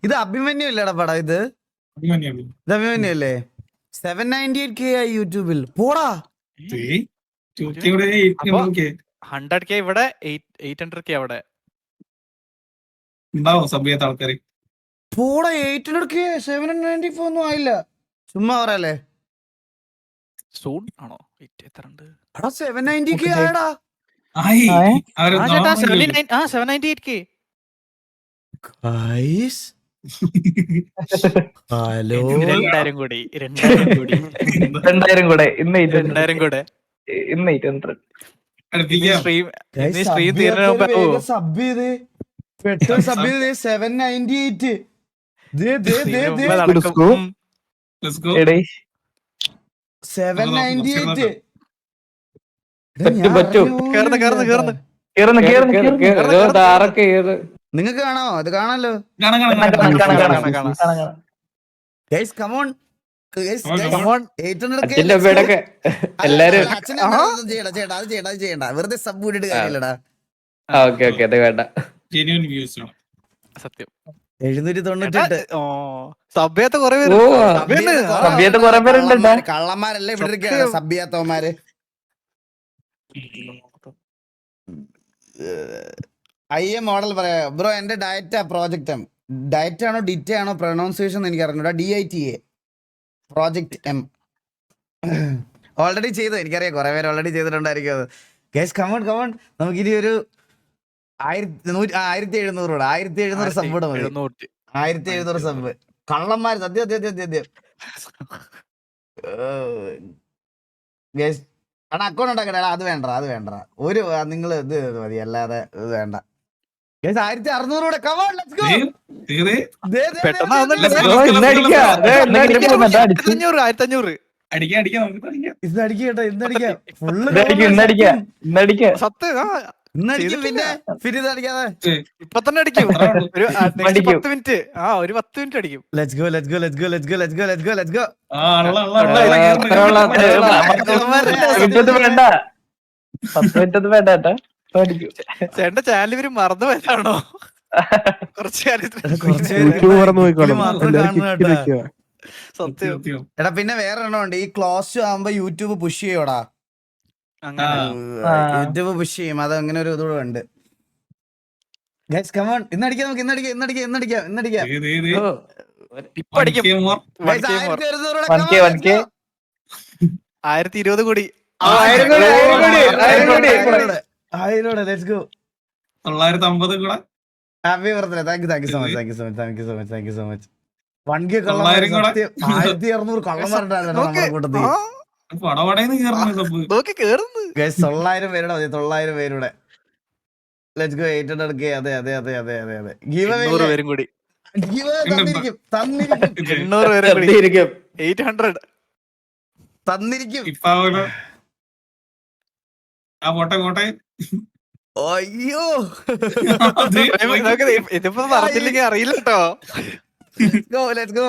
ഇത് അഭിമന്യു ഇല്ലടാ പടം ഇത് അഭിമന്യു അല്ലേ 798K ആയി യൂട്യൂബിൽ പോടാ 100K ഇവിടെ 800K അവിടെ ഉണ്ടാവും സഭ്യത്തെ ആൾക്കാര്. പോടാ 800K 794 ഒന്നും ആയില്ല ചുമ്മാ പറയല്ലേ സൂൺ ആണോ എത്ര ഉണ്ട് 790K ആയടാ ആയി. ചേട്ടാ 798K ഗൈസ് ഹലോ 2000 കൂടി 2000 കൂടെ ഇന്ന് 2000 കൂടെ ഇന്ന് 800. സ്ട്രീം തീരുന്ന മുമ്പ് സബ് ചെയ്ത് പെട്ടെന്ന് സബ് ചെയ്ത് 798 എടേ 798 പറ്റും നിങ്ങക്ക് കാണാമോ അത് കാണാലോ ഗൈസ് കമോൺ എല്ലാരും ചേട്ടാ അത് ചെയ്യണ്ട വെറുതെ സബ് കൂടിയിട്ട് കാര്യമില്ലടാ ഓക്കെ അത് വേണ്ട. ജെന്യൂൻ വ്യൂസ് ആണ്. സത്യം 798 സഭ്യത്തെ കുറെ ഓ സഭ്യത്തെ കുറെ പേരുണ്ടോ? കള്ളന്മാരല്ലേ ഇവിടെ ഇരിക്കുകയാണ് സബ് ചെയ്യാത്തവന്മാര്. മോഡൽ പറയാ ബ്രോ എന്റെ ഡയറ്റാ പ്രോജക്റ്റ് എം ഡയറ്റ് ആണോ ഡിറ്റ ആണോ പ്രൊനൗൺസിയേഷൻ എനിക്ക് അറിഞ്ഞൂടാ DITA പ്രോജക്റ്റ് എം ഓൾറെഡി ചെയ്തു എനിക്കറിയാം കുറെ പേര് ഓൾറെഡി ചെയ്തിട്ടുണ്ടായിരിക്കും അത്. ഗൈസ് കമോൺ നമുക്കിനി ഒരു 1700 സബ് കൂടെ മതി. 1700 സബ് കള്ളന്മാര് സത്യം ഗൈസ് അവിടെ അക്കൗണ്ട് ഉണ്ടാക്കട്ടെ അത് വേണ്ട ഒരു നിങ്ങൾ ഇത് മതി അല്ലാതെ ഇത് വേണ്ട. 1600 കൂടെ കമോൺ ലെറ്റ്സ് ഗോ. അടിക്കാം നമുക്ക് അടിക്കാം. ഇന്നടിക്കാം ഫുള്ള് ഇന്നടിക്കും പിന്നെ ഫിരിത് അടിക്കാതെ ഇപ്പൊ തന്നെ അടിക്കും ഒരു 10 മിനിറ്റ് ഒരു 10 മിനിറ്റ് അടിക്കും. ലെറ്റ്സ് ഗോ വേണ്ട 10 മിനിറ്റ് വേണ്ട കേട്ടോ. ചേട്ടന്റെ ചാനൽ ഇവര് മറന്നു പോയതാണോ? കുറച്ച് സത്യം എടാ പിന്നെ വേറെ എണ്ണം ഉണ്ട് ഈ ക്ലോസ് ആവുമ്പോ യൂട്യൂബ് പുഷ് ചെയ്യോടാ അങ്ങനെ യൂട്യൂബ് പുഷ് ചെയ്യും അത് അങ്ങനെ ഒരു ഇതൂടെ ഉണ്ട്. ഗൈസ് കം ഓൺ ഇന്നടിക്കാം നമുക്ക് ഇന്നടിക്കാം ഇപ്പൊ അടിക്കും. 1020 കൂടി 1000 ലെറ്റ്സ് ഗോ 950 കൂടെ happy birthday thank you so much 1K 1600 കള്ളന്മാരുണ്ടായിരുന്നു നമ്മുടെ കൂട്ടത്തിൽ. പടപടേന്ന് കേറുന്നത് സബ്. നോക്കി കേറുന്നു. ഗൈസ് 900 പേരുടെ മതി 900 പേരുടെ ലെറ്റ്സ് ഗോ 800K അതെ ഗീവ് അവേ 800 പേരും കൂടി തന്നിരിക്കും 800 പേരും കൂടി 800 തന്നിരിക്കും. ഇപ്പാവല്ലോ ആ പോട്ടെ അയ്യോ ഇതിപ്പോ പറഞ്ഞില്ലെങ്കിൽ അറിയില്ല കേട്ടോ. ലെറ്റ്സ് ഗോ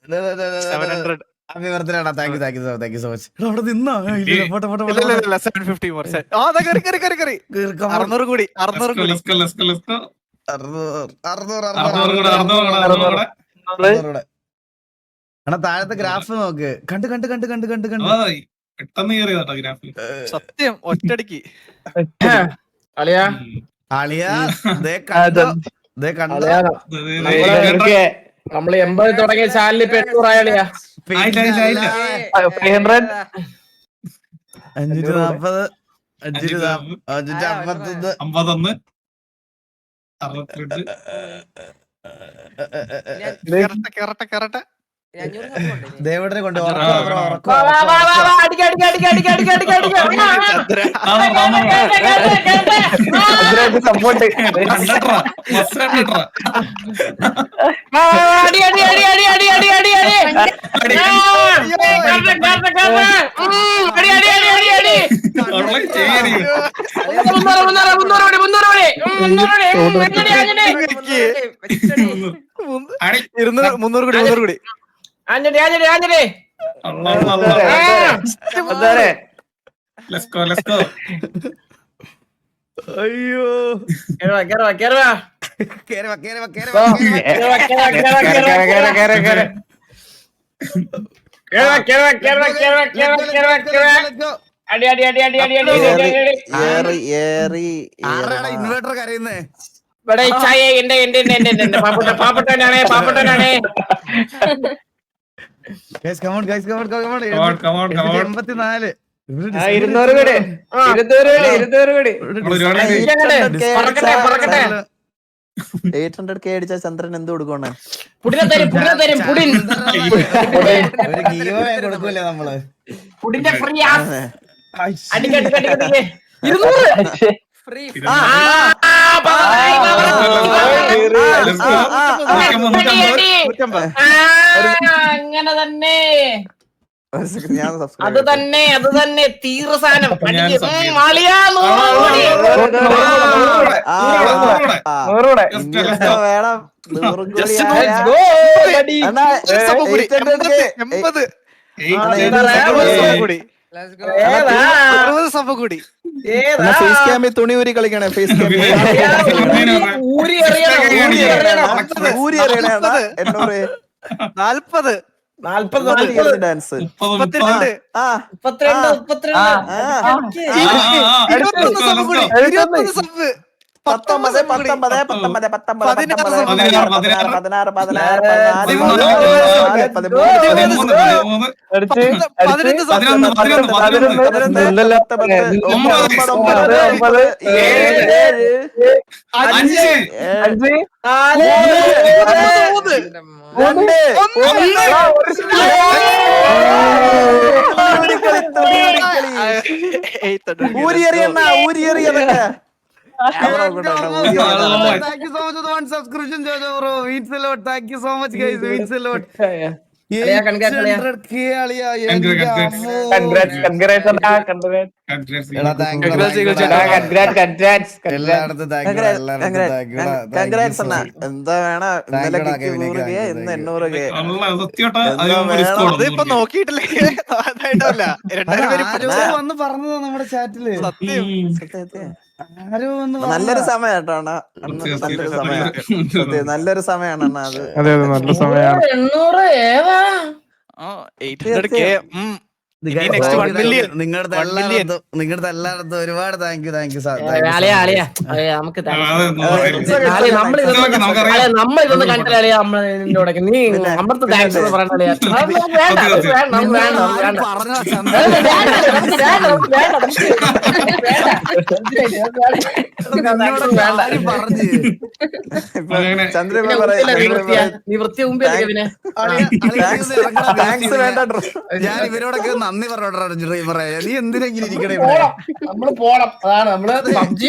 700 ഹാപ്പി ബർത്ത്ഡേ ആടാ താങ്ക് യു സോ മച്ച് അവിടെ നിന്നാ പോട്ടെ 750 more. 600 കൂടി 600 കൂടി എടാ താഴത്തെ ഗ്രാഫ് നോക്ക് കണ്ട് പെട്ടെന്ന് കേറിയതാ ഗ്രാഫിൽ. സത്യം ഒറ്റടിക്ക് അളിയാ അളിയാ കണ്ടോ നമ്മള് 80 തുടങ്ങിയ ചാനലിൽ 800 ആളിയാ. 540 540 51 62 കറക്റ്റ് ദേവടനെ കൊണ്ട് സപ്പോർട്ട് കൂടി അയ്യോ കേറുവാ കേറി വാ, കേറി വാ, കേറി വാ. വാ, കേറി വാ. Let's go. അടി അടി അടി അടി അടി അടി അടി അടി ആരാടാ ഇൻവേർട്ടർ കരയുന്നേ? ഇവിടെ ഈ ചായ എന്റെ പാപ്പട്ടനാണേ Guys, come on, guys, come on, come on. Come on. 84. 200 കൂടി 200 കൂടി പറക്കട്ടെ 800k അടിച്ച ചന്ദ്രൻ എന്ത് കൊടുക്കണേ? പുടിനെ തരും പുടിൻ ഒരു giveaway കൊടുക്കൂലേ നമ്മള്? പുടിന്റെ ഫ്രീ അടിക്കടിക്കടിക്കടിക്കേ 200 ഫ്രീ അങ്ങനെ തന്നെ ഞാൻ അത് തന്നെ തീർച്ച സാധനം വേണം 100 കൂടി ഫേസ് ക്യാമിൽ തുണി ഊരി കളിക്കണേ. ഫേസ് ക്യാമിൽ ഊരി എറിയണേ. 800 40 ഡാൻസ് 32 ആ 32 21 സബ് കൂടി 21 sub 19 19 19 ഊരിയറിയതൊക്കെ. Thank you so much for the 1 subscription, Jojo bro. Means a lot. Thank you so much, guys. Means a lot. 800k അളിയാ. എന്താ വേണം? ഇന്നലെ 100k ഇന്ന് 800k. അതിപ്പോ നോക്കിയിട്ടില്ലേ? ആരോ വന്ന് പറഞ്ഞതാ നമ്മുടെ ചാറ്റില്. ആരോ വന്ന് നല്ലൊരു സമയം കേട്ടോ അണ്ണാ. നല്ലൊരു സമയം. നല്ലൊരു സമയമാണ് അണ്ണാ അത്. നല്ല സമയമാണ്. 800 ഏതാ 800k നെക്സ്റ്റ് 1 മില്യൺ നിങ്ങളുടെ എല്ലായിടത്തും ഒരുപാട് താങ്ക് യു അളിയാ നമുക്ക് നമ്മളിതൊന്ന് കണ്ടില്ലേ നമ്മളിവിടെ നീ അമ്മത്ത് താങ്ക്സ് എന്ന് പറയണ്ട ചന്ദ്രൻ നീ വൃത്തി മുമ്പേ പിന്നെ താങ്ക്സ് വേണ്ട. ഞാൻ ഇവരോടൊക്കെ നന്ദി പറഞ്ഞോടാ. നീ എന്തിനെങ്കിലും ഇരിക്കണേ? നമ്മള് പോണം. അതാണ് നമ്മള് പബ്ജി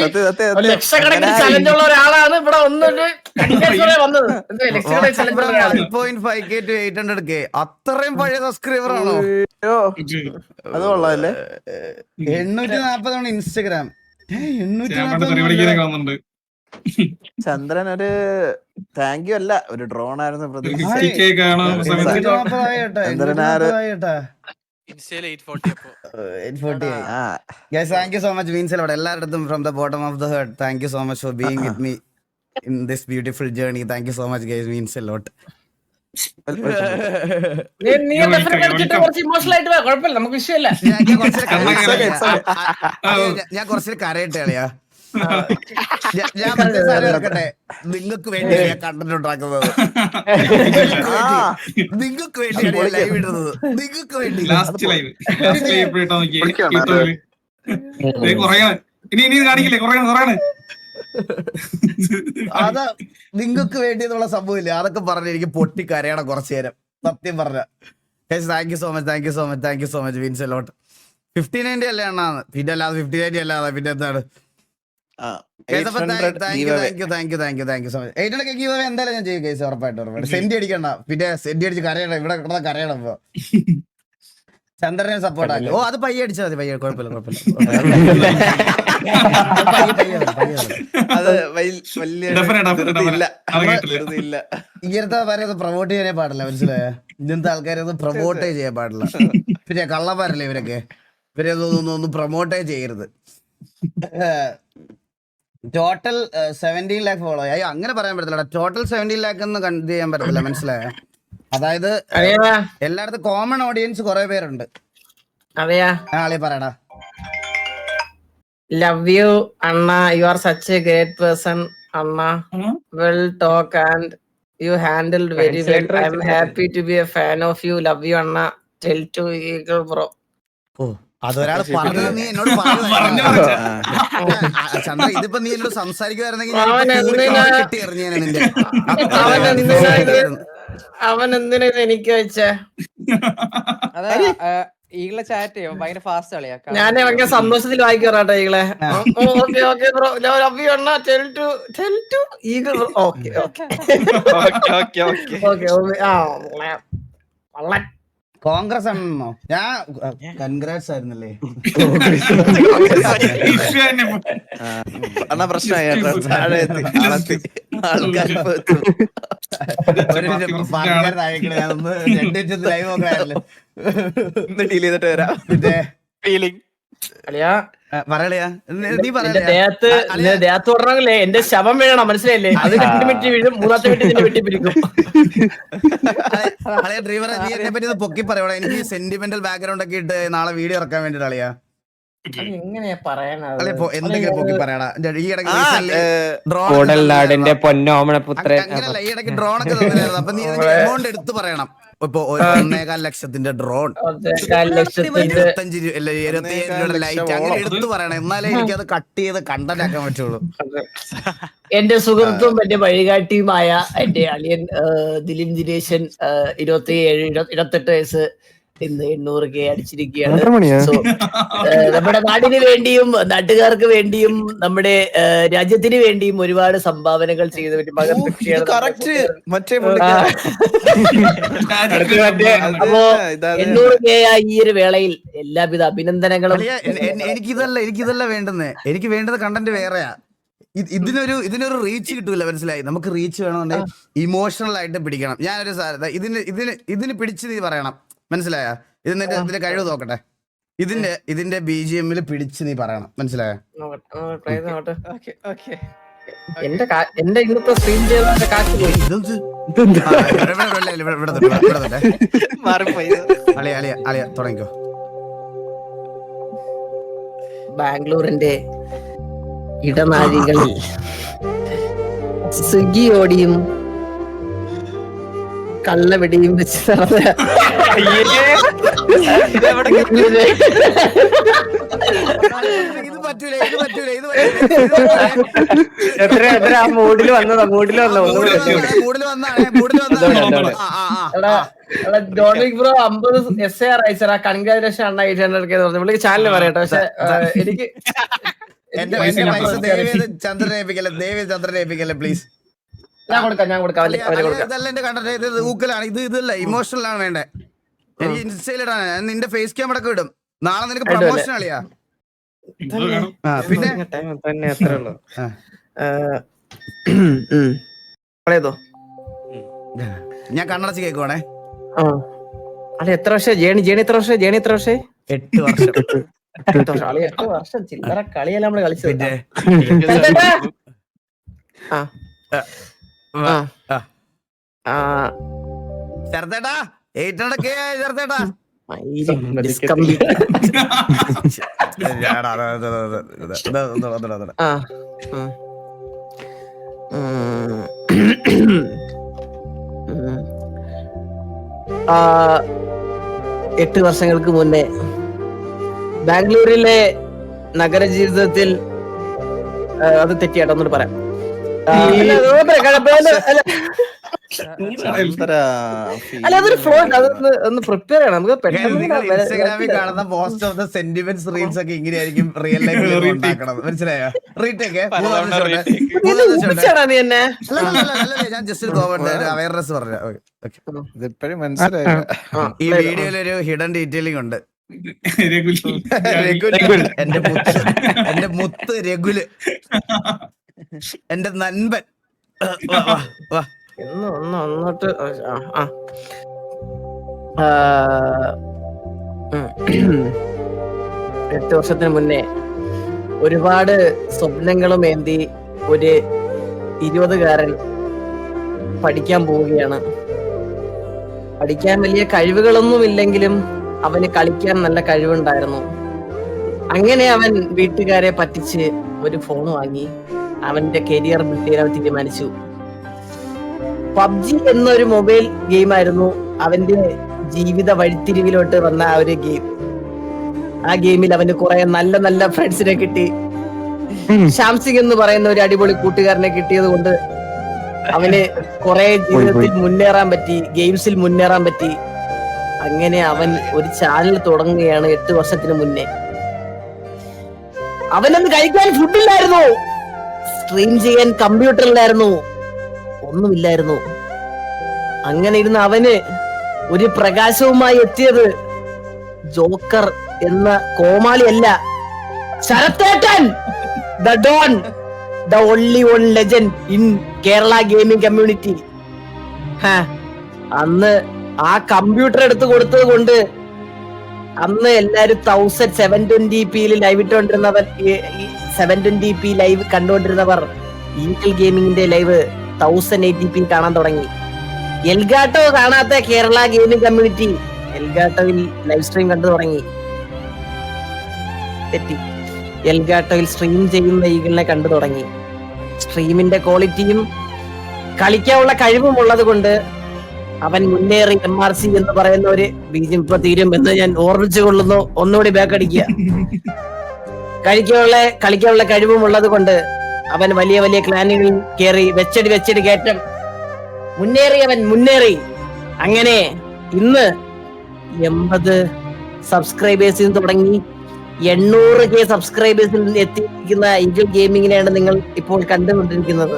ലക്ഷക്കണക്കിന് ചലഞ്ച് ഉള്ള ഒരാളാണ് ഇവിടെ ഒന്നൊരു വന്നത്. ലക്ഷക്കണക്കിന് ചലഞ്ച് ഉള്ള ഒരാള് 1.5k to 800k. അത്രയും പഴയ സബ്സ്ക്രൈബർ ആണോ? അത് കൊള്ളാല്ലേ. 840 ഇൻസ്റ്റഗ്രാം. 840. ചന്ദ്രൻ ഒരു താങ്ക് യു അല്ല, ഒരു ഡ്രോൺ ആയിരുന്നു. Guys, thank you so much. Means a lot. എല്ലായിടത്തും from the bottom of the heart. Thank you so much for being with me in this beautiful journey. Thank you so much, guys. Means a lot. നീ കുറച്ച് emotional ആയിട്ട് കുഴപ്പമില്ല, നമുക്ക് വിഷയമല്ല. ഞാൻ കുറച്ച് കരയട്ടെ അളിയാ. ഞാൻ മറ്റേ സാധനം ഇറക്കട്ടെ. നിങ്ങൾക്ക് വേണ്ടി ഞാൻ കണ്ടന്റ് ഉണ്ടാക്കുന്നത്. നിങ്ങൾക്ക് വേണ്ടിയാണ് ലൈവ് ഇടുന്നത്. നിങ്ങൾക്ക് വേണ്ടി അതാ നിങ്ങൾക്ക് വേണ്ടി എന്നുള്ള സംഭവമില്ല. അതൊക്കെ പറഞ്ഞ് എനിക്ക് പൊട്ടി കരയണം കുറച്ചു നേരം. സത്യം പറഞ്ഞ thank you so much means a lot. 59 അല്ലേ അണ്ണാന്ന്? പിന്നെ അല്ലാതെ 59 അല്ലാതെ പിന്നെ എന്താണ്? എന്തായാലും ഞാൻ ചെയ്യും കേസ്. ഉറപ്പായിട്ട് സെന്റി അടിക്കണ്ട. പിന്നെ സെന്റി അടിച്ച് കരയണം. ഇവിടെ കിടന്ന കരയണം. ഇപ്പൊ ചന്ദ്രനെ സപ്പോർട്ട് ആക്കി. ഓ അത് പയ്യെ അടിച്ചാൽ മതി. പയ്യെ കുഴപ്പമില്ല. അത് വലിയ ഇങ്ങനത്തെ പറയുന്നത് പ്രൊമോട്ട് ചെയ്യാനേ പാടില്ല. മനസ്സിലായ? ഇങ്ങനത്തെ ആൾക്കാരെ ഒന്നും പ്രൊമോട്ടേ ചെയ്യാൻ പാടില്ല. പിന്നെ കള്ളന്മാരല്ലേ ഇവരൊക്കെ. ഇവരെ ഒന്നും പ്രൊമോട്ടേ ചെയ്യരുത്. Total 17 lakh follow. അയ്യോ അങ്ങനെ പറയാൻ പറ്റത്തില്ല. ടോട്ടൽ 17 lakh എന്ന് കണ്ട് ചെയ്യാൻ പറ്റത്തില്ല, മനസ്സിലായോ? അതായത് അറിയാ എല്ലായിടത്തും കോമൺ ഓഡിയൻസ് കുറെ പേരുണ്ട്. അറിയാ ആളെ പറയടാ. ലവ് യു അണ്ണ, you are such a great person അണ്ണ, well talk and you handled very well. I am happy to be a fan of you. Love you അണ്ണ. Tell to Eagle bro. ഓ അതൊരാൾ പറഞ്ഞത് നീ എന്നോട് ചന്ദ്ര. ഇതിപ്പോ നീ എന്നോട് സംസാരിക്കുവായിരുന്നെങ്കിൽ കിട്ടി എറിഞ്ഞേനെ നിന്റെ. അവൻ എന്തിനാ ഇത് എനിക്ക് വെച്ചേ? ഈകളെ ചാറ്റ് ചെയ്യോ ഭയങ്കര ഫാസ്റ്റ് കളിയാ. ഞാൻ ഭയങ്കര സന്തോഷത്തിൽ വായിക്കാറാട്ടോ ഈകളെ. Okay okay bro, love you അണ്ണ. Tell to Eagle bro. Okay okay okay. ആ വള്ളൻ കോൺഗ്രസ് ആണെന്നോ? ഞാൻ കൺഗ്രാറ്റ്സ് ആയിരുന്നല്ലേ. അണ്ണാ പ്രശ്നമായി ഞാനൊന്ന് 2 മിനിറ്റ് ലൈവ് നോക്കാറില്ല. ഡീൽ ചെയ്തിട്ട് വരാം. പിന്നെ ഫീലിംഗ് അളിയാ പറയലയാ നീ എന്റെ ദേഹത്ത് പറഞ്ഞേ എന്റെ ശവം വീഴണം, മനസ്സിലായില്ലേ? അത് 2 മിനിറ്റ് വീഴും, 3ാമത്തെ മിനിറ്റ് ഇതിന്റെ വെട്ടിപ്പിടിക്കും. അളിയ ഡ്രൈവറെ നീ എന്നെ പറ്റി പൊക്കി പറയണോ? എനിക്ക് സെന്റിമെന്റൽ ബാക്ക്ഗ്രൗണ്ട് ഒക്കെ ഇട്ട് നാളെ വീഡിയോ ഇറക്കാൻ വേണ്ടിട്ട് അളിയാ. എങ്ങനെയാ പറയാനത്? എന്തെങ്കിലും പൊക്കി പറയടാ. ഈ ഇടയ്ക്ക് പൊന്നോമനപുത്രൻ. അങ്ങനല്ല, ഈ ഇടയ്ക്ക് ഡ്രോൺ ഒക്കെ തന്നില്ലായിരുന്നു. അപ്പൊ നീ എമൗണ്ട് എടുത്ത് പറയണം. ഇപ്പൊ 1.25 ലക്ഷത്തിന്റെ ഡ്രോൺ, 75 ലൈറ്റ്, അങ്ങനെ എടുത്തു പറയണം. എന്നാലേ എനിക്കത് കട്ട് ചെയ്ത് കണ്ടന്റ് ആക്കാൻ പറ്റുള്ളൂ. എന്റെ സുഹൃത്തും എന്റെ വഴികാട്ടിയുമായ എന്റെ അളിയൻ ദിലീൻ ദിനേശൻ 27-28 വയസ്സ് ഇന്ന് 800K അടിച്ചിരിക്കുകയാണ്. സോ നമ്മുടെ നാടിന് വേണ്ടിയും നാട്ടുകാർക്ക് വേണ്ടിയും നമ്മുടെ രാജ്യത്തിന് വേണ്ടിയും ഒരുപാട് സംഭാവനകൾ ചെയ്ത ഒരു മകൻ വ്യക്തിയാണ്. അപ്പോ 800K ഈ ഒരു വേളയിൽ എല്ലാവിധ അഭിനന്ദനങ്ങളും. എനിക്കിതല്ല വേണ്ടുന്നേ. എനിക്ക് വേണ്ടത് കണ്ടന്റ് വേറെയാ. ഇതിനൊരു റീച്ച് കിട്ടൂല, മനസ്സിലായി? നമുക്ക് റീച്ച് വേണമെന്നുണ്ടെങ്കിൽ ഇമോഷണൽ ആയിട്ട് പിടിക്കണം. ഞാനൊരു ഇതിന് പിടിച്ച് നീ പറയണം, മനസ്സിലായ? ഇതിന്റെ കഴിവ് നോക്കട്ടെ. ഇതിന്റെ BGM പിടിച്ച് നീ പറയണം, മനസ്സിലായോ? എന്റെ ഇന്നത്തെ സ്ട്രീം ചെയ്ത കാശ് പോയി. അളിയ തുടങ്ങിക്കോ. ബാംഗ്ലൂരിന്റെ ഇടനാഴികളിൽ സ്വിഗ്ഗിയോടിയും കള്ളവെടിയും വെച്ച് നടന്ന മൂഡില് വന്നതാ. Donis bro 50 SAR അയച്ചാ. കൺഗ്രാജുലേഷൻ അണ്ണ 800K പറഞ്ഞു. പുള്ളിക്ക് ചാനൽ പറയട്ടെ. പക്ഷെ എനിക്ക് ചന്ദ്രനെ പ്ലീസ്. ഞാൻ കൊടുക്കാം. ഇതല്ല എന്റെ കണ്ടന്റ്. ഇത് ഊക്കലാണ്. ഇതല്ല ഇമോഷണൽ ആണ് വേണ്ടേ. എനിക്ക് ഇൻസ്റ്റയിലിടാണ്. നിന്റെ ഫേസ് ക്യാം അടക്കം ഇടും. നാളെ നിനക്ക് പ്രൊമോഷൻ അളിയാ. പിന്നെ ഞാൻ കണ്ണടച്ച് കേക്കുവാണേ. അല്ല എത്ര വർഷം ജേണി എത്ര വർഷം? 8 വർഷം. 8 വർഷം. 8 വർഷം ചില്ലറ കളിയല്ല നമ്മള് കളിച്ചത്. ചേർത്തേട്ടാ 800K ചേർത്തേട്ടാ. എട്ട് വർഷങ്ങൾക്ക് മുന്നേ ബാംഗ്ലൂരിലെ നഗര ജീവിതത്തിൽ അത് തെറ്റിയാട്ടോ ഒന്നുകൂടി പറയാം. അല്ല അതൊരു ഫ്ലോ, അതൊന്ന് പ്രിപ്പയർ ചെയ്യണം. നമുക്ക് ഇൻസ്റ്റാഗ്രാമിൽ കാണുന്ന post of the sentiments reels ഒക്കെ ഇങ്ങനെയായിരിക്കും റിയൽ ലൈഫിൽ ഉണ്ടാക്കണത്, മനസ്സിലായോ? റീടേക്ക് നീ എന്നെ ഞാൻ ജസ്റ്റ് അവയർനെസ് പറഞ്ഞു. ഇതിപ്പോഴും മനസ്സിലായി. ഈ വീഡിയോയിലൊരു ഹിഡൻ ഡീറ്റെയിലിംഗ് ഉണ്ട്. എന്റെ മുത്ത് രഘുല്, എന്റെ നൻപൻ. ഒന്നോട്ട് 8 വർഷത്തിന് മുന്നേ ഒരുപാട് സ്വപ്നങ്ങളും ഏന്തി ഒരു 20-കാരൻ പഠിക്കാൻ പോവുകയാണ്. പഠിക്കാൻ വലിയ കഴിവുകളൊന്നും ഇല്ലെങ്കിലും അവന് കളിക്കാൻ നല്ല കഴിവുണ്ടായിരുന്നു. അങ്ങനെ അവൻ വീട്ടുകാരെ പറ്റിച്ച് ഒരു ഫോൺ വാങ്ങി അവന്റെ കരിയർ ബിൽഡ് ചെയ്യാൻ തീരുമാനിച്ചു. പബ്ജി എന്നൊരു മൊബൈൽ ഗെയിമായിരുന്നു അവന്റെ ജീവിത വഴിത്തിരിവിലോട്ട് വന്ന ആ ഒരു ഗെയിം. ആ ഗെയിമിൽ അവന് കുറെ നല്ല നല്ല ഫ്രണ്ട്സിനെ കിട്ടി. ഷാംസിംഗ് എന്ന് പറയുന്ന ഒരു അടിപൊളി കൂട്ടുകാരനെ കിട്ടിയത് കൊണ്ട് അവന് കുറെ ജീവിതത്തിൽ മുന്നേറാൻ പറ്റി, ഗെയിംസിൽ മുന്നേറാൻ പറ്റി. അങ്ങനെ അവൻ ഒരു ചാനൽ തുടങ്ങുകയാണ് 8 വർഷത്തിന് മുന്നേ. അവനൊന്ന് കഴിക്കാൻ ഫുഡില്ലായിരുന്നു, സ്ട്രീം ചെയ്യാൻ കമ്പ്യൂട്ടറിലായിരുന്നു, ഒന്നുമില്ലായിരുന്നു. അങ്ങനെ ഇരുന്ന് അവന് ഒരു പ്രകാശവുമായി എത്തിയത് ജോക്കർ എന്ന കോമാളിയല്ല, ശരത്തേട്ടൻ, the don, the only one legend in Kerala gaming community. അന്ന് ആ കമ്പ്യൂട്ടർ എടുത്ത് കൊടുത്തത് കൊണ്ട് അന്ന് എല്ലാരും 1720p ലൈവ് ഇട്ടുകൊണ്ടിരുന്നവർ, 720p ലൈവ് കണ്ടുകൊണ്ടിരുന്നവർ ഈഗിൾ ഗെയിമിങ്ങിന്റെ ലൈവ് 1080p കാണാൻ തുടങ്ങി. എൽഗാട്ടോ കാണാത്ത കേരള ഗെയിമിംഗ് കമ്മ്യൂണിറ്റി എൽഗാട്ടോയിൽ ലൈവ് സ്ട്രീം കണ്ടു തുടങ്ങി. തെറ്റി, എൽഗാട്ടോയിൽ സ്ട്രീം ചെയ്യുന്ന ഈഗിളിനെ കണ്ടു തുടങ്ങി. സ്ട്രീമിന്റെ ക്വാളിറ്റിയും കളിക്കാനുള്ള കഴിവും ഉള്ളത് കൊണ്ട് അവൻ മുന്നേറി. MRC എന്ന് പറയുന്ന ഒരു ബീജം ഇപ്പൊ തീരും എന്ന് ഞാൻ ഓർമ്മിച്ചു കൊള്ളുന്നു. ഒന്നുകൂടി ബാക്ക് അടിക്കുക. കളിക്കാനുള്ള കഴിവും ഉള്ളത് കൊണ്ട് അവൻ വലിയ വലിയ ക്ലാനുകളിൽ കയറി വെച്ചടി കയറ്റം മുന്നേറി. അങ്ങനെ ഇന്ന് 80 സബ്സ്ക്രൈബേഴ്സിൽ തുടങ്ങി 800k സബ്സ്ക്രൈബേഴ്സിൽ എത്തിയിരിക്കുന്ന ഈഗിൾ ഗെയിമിങ്ങിനെയാണ് നിങ്ങൾ ഇപ്പോൾ കണ്ടുകൊണ്ടിരിക്കുന്നത്.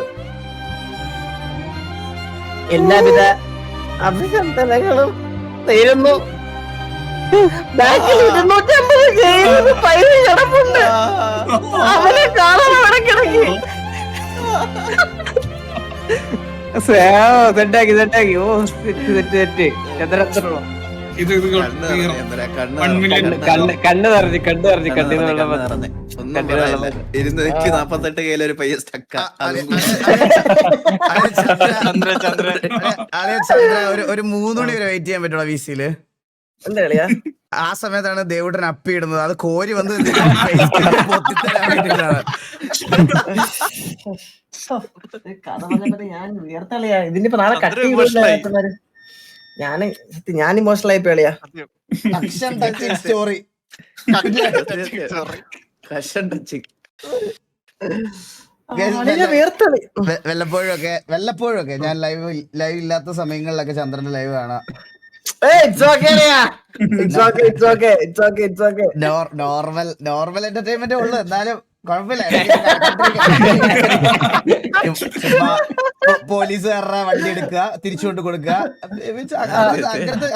എല്ലാവിധ അഭിനന്ദനങ്ങളും നേരുന്നു. ബാക്കിൽ 250 പൈസ കിടപ്പുണ്ട്, അവനെ കാണാൻ അവിടെ കിടക്കി. സെറ്റാക്കി. ഓ തെറ്റ് ചന്ദ്രോ ഇത് കണ്ണ് നിറഞ്ഞ് കണ്ണിന്ന് വെള്ളം വന്നു. 248 ഒരു പയ്യ സ്റ്റക്ക. ഒരു 3 മണി വരെ വെയിറ്റ് ചെയ്യാൻ പറ്റുള്ള VC-ല്. എന്താ കളിയാ? ആ സമയത്താണ് ദേവുട്ടൻ അപ്പി ഇടുന്നത്. അത് കോരി വന്ന് പൊത്തിത്തരാൻ വേണ്ടിയിട്ടാണ്. കഥ പറഞ്ഞപ്പോ ഞാൻ ഉയർത്തളിയാ. ഇതിന്റെ നാളെ കട്ടി ഞാൻ ഇമോഷണൽ ആയി പേളിയാ. സ്റ്റോറി വല്ലപ്പോഴും ഒക്കെ ഞാൻ ലൈവ് ഇല്ലാത്ത സമയങ്ങളിലൊക്കെ ചന്ദ്രന്റെ ലൈവ് കാണാം. നോർമൽ എന്റർടൈൻമെന്റ് ഉള്ളു, എന്നാലും കുഴപ്പമില്ല. പോലീസുകാരുടെ വണ്ടി എടുക്കുക, തിരിച്ചുകൊണ്ട് കൊടുക്കുക,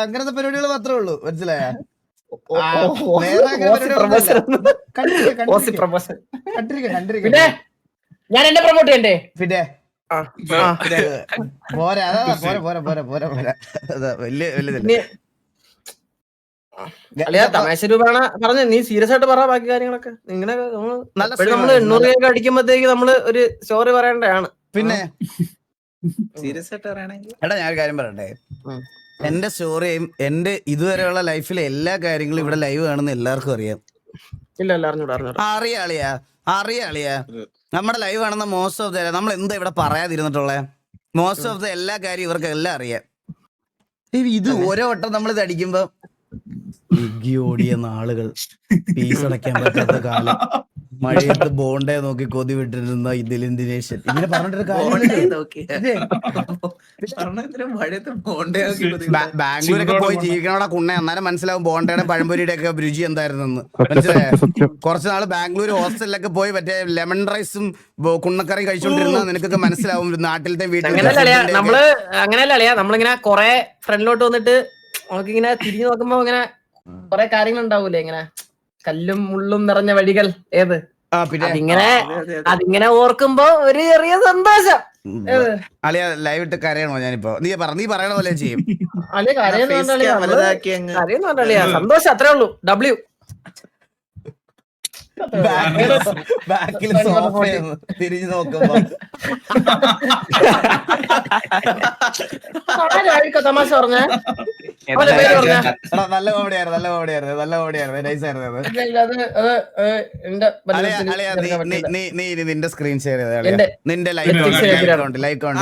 അങ്ങനത്തെ പരിപാടികൾ മാത്രമേ ഉള്ളൂ. മനസ്സിലായ? ഞാൻ എന്നെ പ്രൊമോട്ട് ചെയ്യണ്ടേ? പിന്നെ പോരാ വലിയ തമാശ രൂപമാണ് പറഞ്ഞ. നീ സീരിയസ് ആയിട്ട് പറ ബാക്കി കാര്യങ്ങളൊക്കെ. ഇങ്ങനെ നമ്മള് 800 അടിക്കുമ്പോഴത്തേക്ക് നമ്മള് ഒരു സ്റ്റോറി പറയേണ്ടതാണ്. പിന്നെ സീരിയസ് ആയിട്ട് പറയുകയാണെങ്കിൽ എടാ ഞാനൊരു കാര്യം പറയട്ടെ. എന്റെ സ്റ്റോറിയും എന്റെ ഇതുവരെയുള്ള ലൈഫിലെ എല്ലാ കാര്യങ്ങളും ഇവിടെ ലൈവ് കാണുന്ന എല്ലാവർക്കും അറിയാം. ഇല്ല അറിയാളിയാ നമ്മുടെ ലൈവ് കാണുന്ന മോസ്റ്റ് ഓഫ് ദ, നമ്മൾ എന്താ ഇവിടെ പറയാതിരുന്നിട്ടുള്ളേ? മോസ്റ്റ് ഓഫ് ദ എല്ലാ കാര്യം ഇവർക്ക് എല്ലാം അറിയാം. ഇത് ഓരോ വട്ടം നമ്മൾ ഇത് അടിക്കുമ്പോ ഓടിയ നാളുകൾ, ഫീസ് അടയ്ക്കാൻ പറ്റാത്ത കാലം, മഴയത്ത് ബോണ്ടേ നോക്കി കൊതി വിട്ടിരുന്ന ദിലീൻ ദിനേശൻ, ഇങ്ങനെ പറഞ്ഞിട്ടൊരു ബാംഗ്ലൂരൊക്കെ പോയി ജീവിക്കണോടാ കുണ്ണെ, എന്നാലും മനസ്സിലാവും ബോണ്ടയുടെ പഴംപൊരിയുടെ ഒക്കെ രുചി എന്തായിരുന്നെന്ന്. മനസ്സിലായോ? കുറച്ച് നാള് ബാംഗ്ലൂർ ഹോസ്റ്റലിലൊക്കെ പോയി മറ്റേ ലെമൺ റൈസും കുണ്ണക്കറിയും കഴിച്ചോണ്ടിരുന്ന നിനക്കൊക്കെ മനസ്സിലാവും നാട്ടിലത്തെ വീട്ടിൽ. നമ്മള് അങ്ങനെയല്ല അളിയാ, നമ്മളിങ്ങനെ കൊറേ ഫ്രണ്ടിലോട്ട് വന്നിട്ട് നമുക്കിങ്ങനെ തിരിഞ്ഞു നോക്കുമ്പോ ഇങ്ങനെ കൊറേ കാര്യങ്ങൾ ഉണ്ടാവൂലേ, ഇങ്ങനെ കല്ലും മുള്ളും നിറഞ്ഞ വഴികൾ. ഏത് അതിങ്ങനെ ഓർക്കുമ്പോ ഒരു ചെറിയ സന്തോഷം. അളിയ ലൈവ് ഇട്ട് കരയണോ ഞാനിപ്പോ? നീ പറയണ പോലെ ചെയ്യും. അളിയ കരയൊന്നും സന്തോഷം, അത്രേ ഉള്ളൂ. ബാക്കിൽ സോഫ തിരിഞ്ഞു നോക്കുമ്പോ ആരായിരിക്കും തമാശ പറഞ്ഞേ? അവന്റെ പേര് പറഞ്ഞേ? എടാ, നല്ല കോമഡിയായിരുന്നു നൈസായിരുന്നു അത്. എന്റെ അളിയാ, നീ ഇനി നിന്റെ സ്ക്രീൻ ഷെയർ ചെയ്ത എന്റെ- നിന്റെ എന്റെ ലൈക്ക് അക്കൗണ്ട്